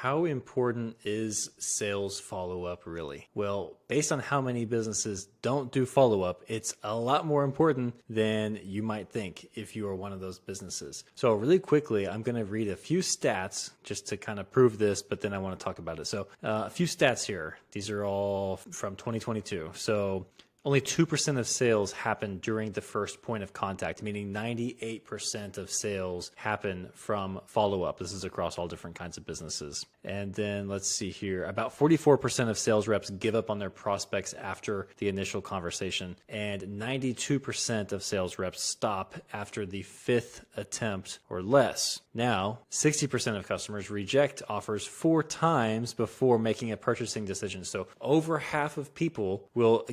how important is sales follow-up really? Well, based on how many businesses don't do follow-up, it's a lot more important than you might think if you are one of those businesses. So really quickly, I'm going to read a few stats just to kind of prove this, but then I want to talk about it. So a few stats here. These are all from 2022. So only 2% of sales happen during the first point of contact, meaning 98% of sales happen from follow-up. This is across all different kinds of businesses. And then let's see here, about 44% of sales reps give up on their prospects after the initial conversation, and 92% of sales reps stop after the 5th attempt or less. Now, 60% of customers reject offers 4 times before making a purchasing decision. So over half of people will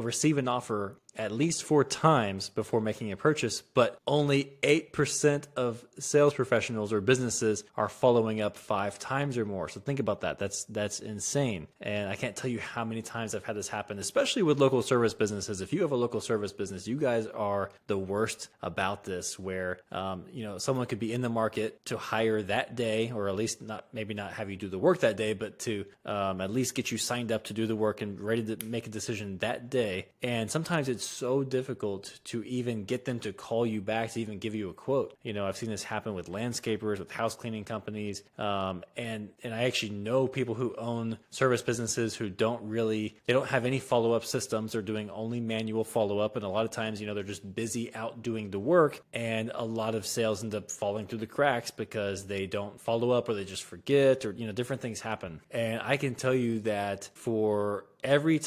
receive an offer at least 4 times before making a purchase, but only 8% of sales professionals or businesses are following up 5 times or more. So think about that. That's insane. And I can't tell you how many times I've had this happen, especially with local service businesses. If you have a local service business, you guys are the worst about this, where someone could be in the market to hire that day, or at least maybe not have you do the work that day, but to at least get you signed up to do the work and ready to make a decision that day. And sometimes it's so difficult to even get them to call you back to even give you a quote. I've seen this happen with landscapers, with house cleaning companies, and I actually know people who own service businesses who don't have any follow-up systems. They're doing only manual follow-up, and a lot of times, they're just busy out doing the work, and a lot of sales end up falling through the cracks because they don't follow up, or they just forget, or different things happen. And I can tell you that for every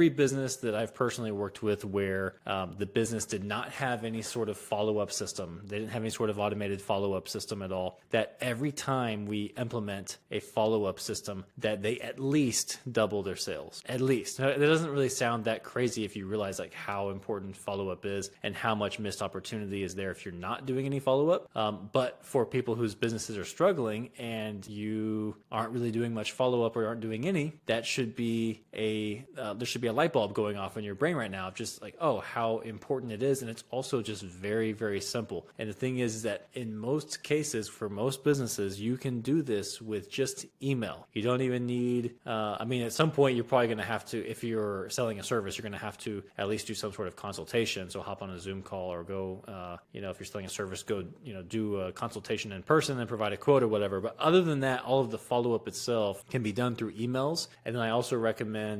business that I've personally worked with where the business did not have any sort of follow-up system, they didn't have any sort of automated follow-up system at all, that every time we implement a follow-up system, that they at least double their sales. At least. Now, it doesn't really sound that crazy if you realize how important follow-up is and how much missed opportunity is there if you're not doing any follow-up. But for people whose businesses are struggling and you aren't really doing much follow-up or aren't doing any, that should be there should be a light bulb going off in your brain right now of just how important it is. And it's also just very, very simple. And the thing is that in most cases, for most businesses, you can do this with just email. You don't even need, at some point, you're probably going to have to, if you're selling a service, you're going to have to at least do some sort of consultation. So hop on a Zoom call or go, if you're selling a service, go, do a consultation in person and provide a quote or whatever. But other than that, all of the follow-up itself can be done through emails. And then I also recommend,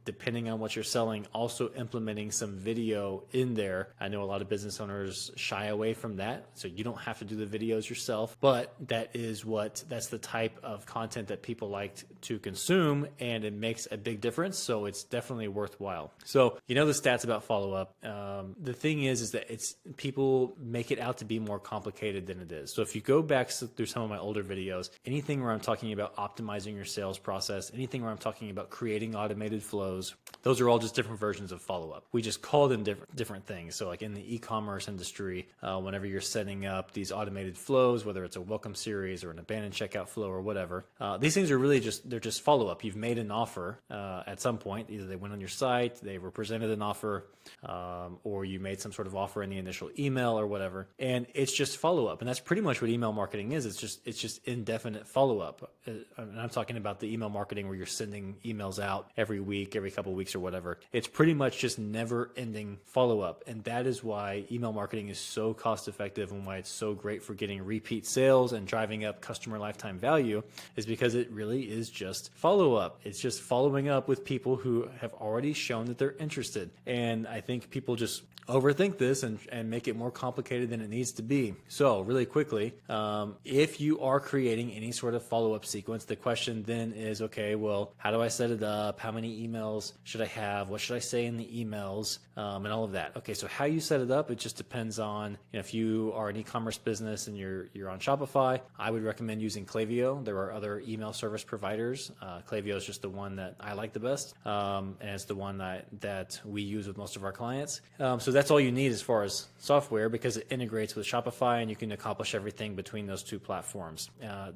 depending on what you're selling, also implementing some video in there. I know a lot of business owners shy away from that, so you don't have to do the videos yourself, but that's the type of content that people like to consume, and it makes a big difference. So it's definitely worthwhile. So the stats about follow-up. The thing is that people make it out to be more complicated than it is. So if you go back through some of my older videos, anything where I'm talking about optimizing your sales process, anything where I'm talking about creating automated flows, those are all just different versions of follow-up. We just call them different things. So in the e-commerce industry, whenever you're setting up these automated flows, whether it's a welcome series or an abandoned checkout flow or whatever, these things are really they're just follow-up. You've made an offer at some point. Either they went on your site, they were presented an offer, or you made some sort of offer in the initial email or whatever. And it's just follow-up. And that's pretty much what email marketing is. It's just indefinite follow-up. And I'm talking about the email marketing where you're sending emails out every week, every couple of weeks or whatever. It's pretty much just never ending follow-up. And that is why email marketing is so cost effective and why it's so great for getting repeat sales and driving up customer lifetime value, is because it really is just follow-up. It's just following up with people who have already shown that they're interested. And I think people just overthink this and make it more complicated than it needs to be. So really quickly, if you are creating any sort of follow-up sequence, the question then is, okay, well, how do I set it up? How many emails should I have? What should I say in the emails? And all of that. Okay, so how you set it up, it just depends on, if you are an e-commerce business and you're on Shopify, I would recommend using Klaviyo. There are other email service providers. Klaviyo is just the one that I like the best, and it's the one that we use with most of our clients. So that's all you need as far as software, because it integrates with Shopify and you can accomplish everything between those two platforms.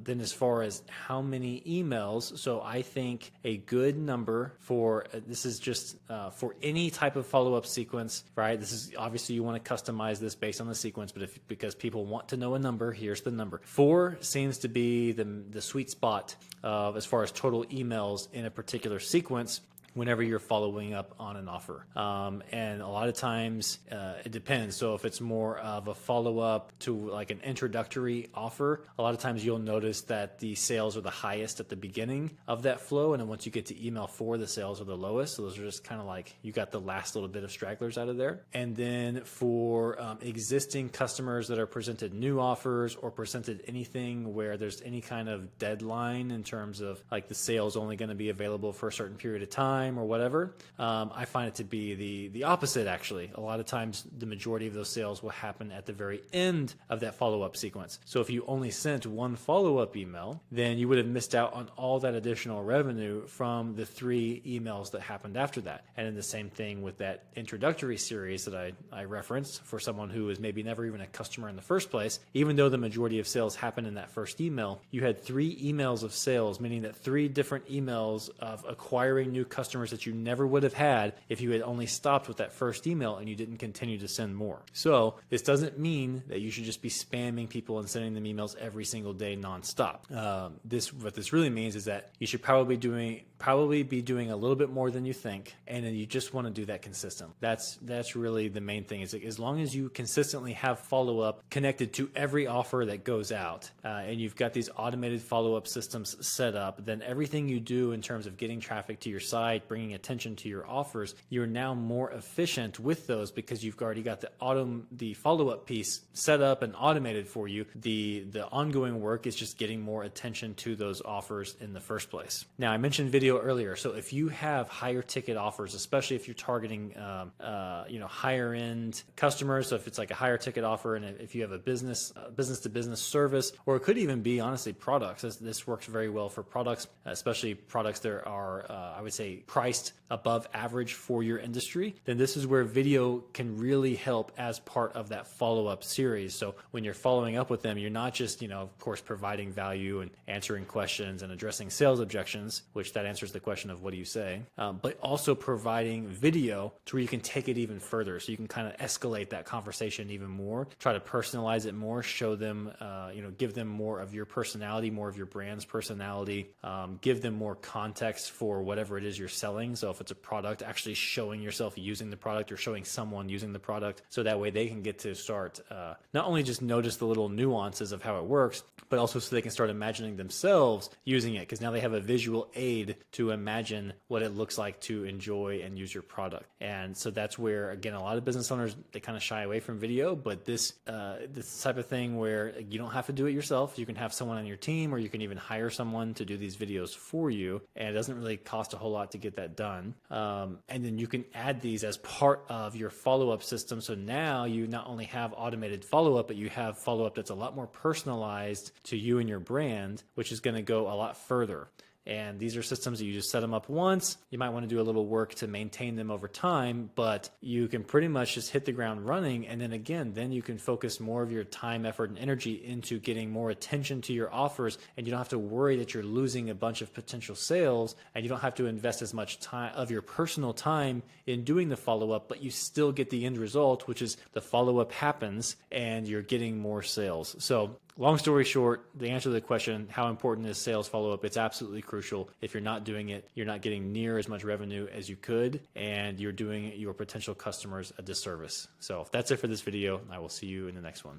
Then as far as how many emails, so I think a good number offer for, this is just for any type of follow-up sequence, right? This is obviously you want to customize this based on the sequence, but because people want to know a number, here's the number. 4 seems to be the sweet spot of as far as total emails in a particular sequence whenever you're following up on an offer. And a lot of times it depends. So if it's more of a follow-up to like an introductory offer, a lot of times you'll notice that the sales are the highest at the beginning of that flow. And then once you get to email 4, the sales are the lowest. So those are just kind of like, you got the last little bit of stragglers out of there. And then for existing customers that are presented new offers or presented anything where there's any kind of deadline in terms of like the sale's only going to be available for a certain period of time or whatever, I find it to be the opposite actually. A lot of times the majority of those sales will happen at the very end of that follow-up sequence. So if you only sent one follow-up email, then you would have missed out on all that additional revenue from the 3 emails that happened after that. And then the same thing with that introductory series that I referenced for someone who was maybe never even a customer in the first place. Even though the majority of sales happened in that first email, you had 3 emails of sales, meaning that 3 different emails of acquiring new customers that you never would have had if you had only stopped with that first email and you didn't continue to send more. So this doesn't mean that you should just be spamming people and sending them emails every single day nonstop. What this really means is that you should probably be doing a little bit more than you think, and then you just want to do that consistent. That's really the main thing. Is like, as long as you consistently have follow-up connected to every offer that goes out, and you've got these automated follow-up systems set up, then everything you do in terms of getting traffic to your site, bringing attention to your offers, you're now more efficient with those because you've already got the follow-up piece set up and automated for you. The ongoing work is just getting more attention to those offers in the first place. Now, I mentioned video earlier. So if you have higher ticket offers, especially if you're targeting higher end customers, so if it's like a higher ticket offer, and if you have a business to business service, or it could even be honestly products. This works very well for products, especially products that are I would say priced above average for your industry, then this is where video can really help as part of that follow-up series. So when you're following up with them, you're not just, of course, providing value and answering questions and addressing sales objections, which that answers the question of what do you say, but also providing video to where you can take it even further. So you can kind of escalate that conversation even more, try to personalize it more, show them, give them more of your personality, more of your brand's personality, give them more context for whatever it is you're selling. So if it's a product, actually showing yourself using the product or showing someone using the product, so that way they can get to start not only just notice the little nuances of how it works, but also so they can start imagining themselves using it, because now they have a visual aid to imagine what it looks like to enjoy and use your product. And so that's where, again, a lot of business owners, they kind of shy away from video, but this type of thing where you don't have to do it yourself. You can have someone on your team, or you can even hire someone to do these videos for you, and it doesn't really cost a whole lot to get that done. And then you can add these as part of your follow-up system. So now you not only have automated follow-up, but you have follow-up that's a lot more personalized to you and your brand, which is going to go a lot further. And these are systems that you just set them up once. You might want to do a little work to maintain them over time, but you can pretty much just hit the ground running. And then you can focus more of your time, effort, and energy into getting more attention to your offers. And you don't have to worry that you're losing a bunch of potential sales, and you don't have to invest as much time of your personal time in doing the follow-up, but you still get the end result, which is the follow-up happens and you're getting more sales. So long story short, the answer to the question, how important is sales follow-up? It's absolutely crucial. If you're not doing it, you're not getting near as much revenue as you could, and you're doing your potential customers a disservice. So that's it for this video. I will see you in the next one.